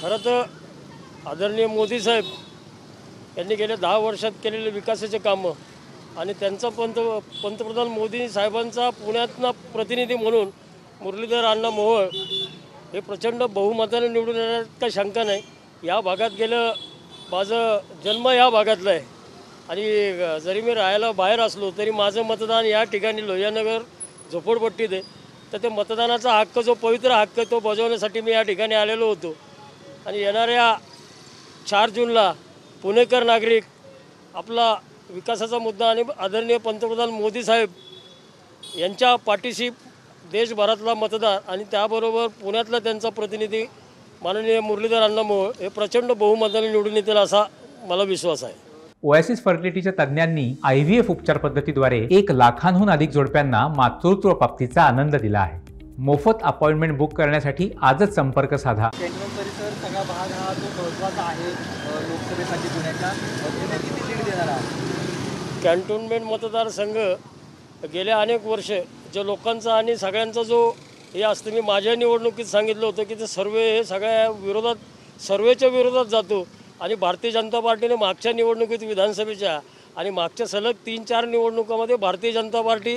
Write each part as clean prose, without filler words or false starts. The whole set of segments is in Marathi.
खरं तर आदरणीय मोदी साहेब यांनी गेल्या 10 वर्षात केलेले विकासाचे कामं आणि त्यांचा पंतप्रधान मोदी साहेबांचा पुण्यातला प्रतिनिधी म्हणून मुरलीधर अण्णा मोहोळ हे प्रचंड बहुमताने निवडून येण्यात काही शंका नाही। या भागात गेलं, माझं जन्म या भागातला आहे आणि जरी मी राहायला बाहेर असलो तरी माझं मतदान या ठिकाणी लोहियानगर झोपडपट्टीत आहे। तर ते मतदानाचा हक्क, जो पवित्र हक्क तो बजावण्यासाठी मी या ठिकाणी आलेलो होतो आणि येणाऱ्या 4 जूनला पुणेकर नागरिक आपला विकासाचा मुद्दा आणि आदरणीय पंतप्रधान मोदी साहेब यांच्या पाठीशी देशभरातला मतदार आणि त्याबरोबर पुण्यातला त्यांचा प्रतिनिधी माननीय मुरलीधर अण्णा मोहोळ हे प्रचंड बहुमताने निवडून येतील असा मला विश्वास आहे। ओएसिस फर्टिलिटीच्या तज्ञांनी IVF उपचार पद्धतीद्वारे 1 लाखांहून अधिक जोडप्यांना मातृत्व प्राप्तीचा आनंद दिला आहे। मोफत अपॉइंटमेंट बुक करण्यासाठी आजच संपर्क साधा। कॅन्टोन्मेंट परिसर सगळा भाग हा जो महत्त्वाचा आहे लोकसभेसाठी पुण्याच्या, किती लीड देणार आहे? कॅन्टोन्मेंट मतदारसंघ गेल्या अनेक वर्ष जे लोकांचा आणि सगळ्यांचा जो हे असतं, मी माझ्या निवडणुकीत सांगितलं होतं की ते सर्वे हे सगळ्या विरोधात, सर्वेच्या विरोधात जातो आणि भारतीय जनता पार्टीने मागच्या निवडणुकीत विधानसभेच्या आणि मागच्या सलग 3-4 निवडणुकामध्ये भारतीय जनता पार्टी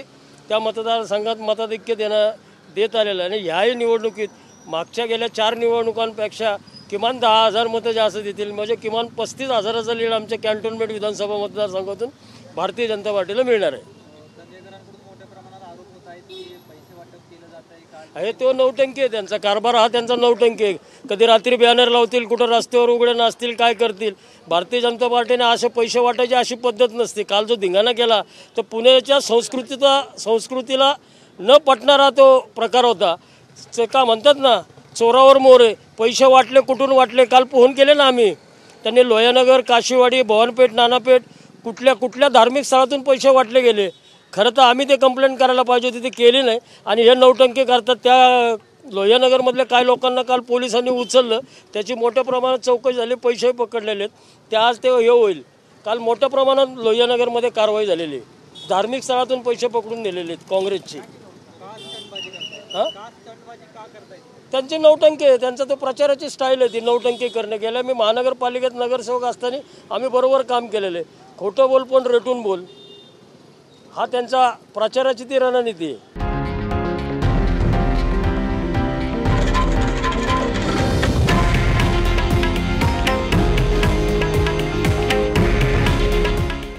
त्या मतदारसंघात मताधिक्य देत आलेलं आहे। आणि ह्याही निवडणुकीत मागच्या गेल्या 4 निवडणुकांपेक्षा किमान 10,000 मतं जास्त देतील, म्हणजे किमान 35,000चा लीड आमच्या कॅन्टोन्मेंट विधानसभा मतदारसंघातून भारतीय जनता पार्टीला मिळणार आहे। हे तो नौटंकी आहे, त्यांचा कारभार हा त्यांचा नौटंकी आहे। कधी रात्री बॅनर लावतील, कुठं रस्त्यावर उघडे नाचतील, काय करतील। भारतीय जनता पार्टीने असे पैसे वाटायची अशी पद्धत नसते। काल जो धिंगाणा केला तो पुण्याच्या संस्कृतीला न पटणारा तो प्रकार होता। का म्हणतात ना, चोरावर मोरे, पैसे वाटले कुठून वाटले, काल पोहून केले ना आम्ही। त्यांनी लोहियानगर, काशीवाडी, भवानपेठ, नानापेठ कुठल्या धार्मिक स्थळातून पैसे वाटले गेले। खरं तर आम्ही ते कंप्लेंट करायला पाहिजे होती, ते केली नाही आणि हे नौटंकी करतात। त्या लोहियानगरमधल्या काही लोकांना काल पोलिसांनी उचललं, त्याची मोठ्या प्रमाणात चौकशी झाली, पैसेही पकडलेले आहेत। ते आज ते हे होईल। काल मोठ्या प्रमाणात लोहियानगरमध्ये कारवाई झालेली आहे, धार्मिक स्थळातून पैसे पकडून नेलेले आहेत काँग्रेसची। त्यांची नौटंकी आहे, त्यांचं तो प्रचाराची स्टाईल आहे ती नौटंकी करणे। गेल्या मी महानगरपालिकेत नगरसेवक असताना आम्ही बरोबर काम केलेलं आहे। खोटं बोल पण रेटून बोल, हा त्यांचा प्रचाराची ती रणनीती आहे।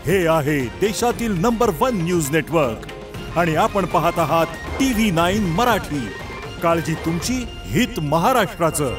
हे आहे देशातील नंबर 1 न्यूज नेटवर्क आणि आपण पाहत आहात TV9 मराठी। काळजी तुमची, हित महाराष्ट्राचं।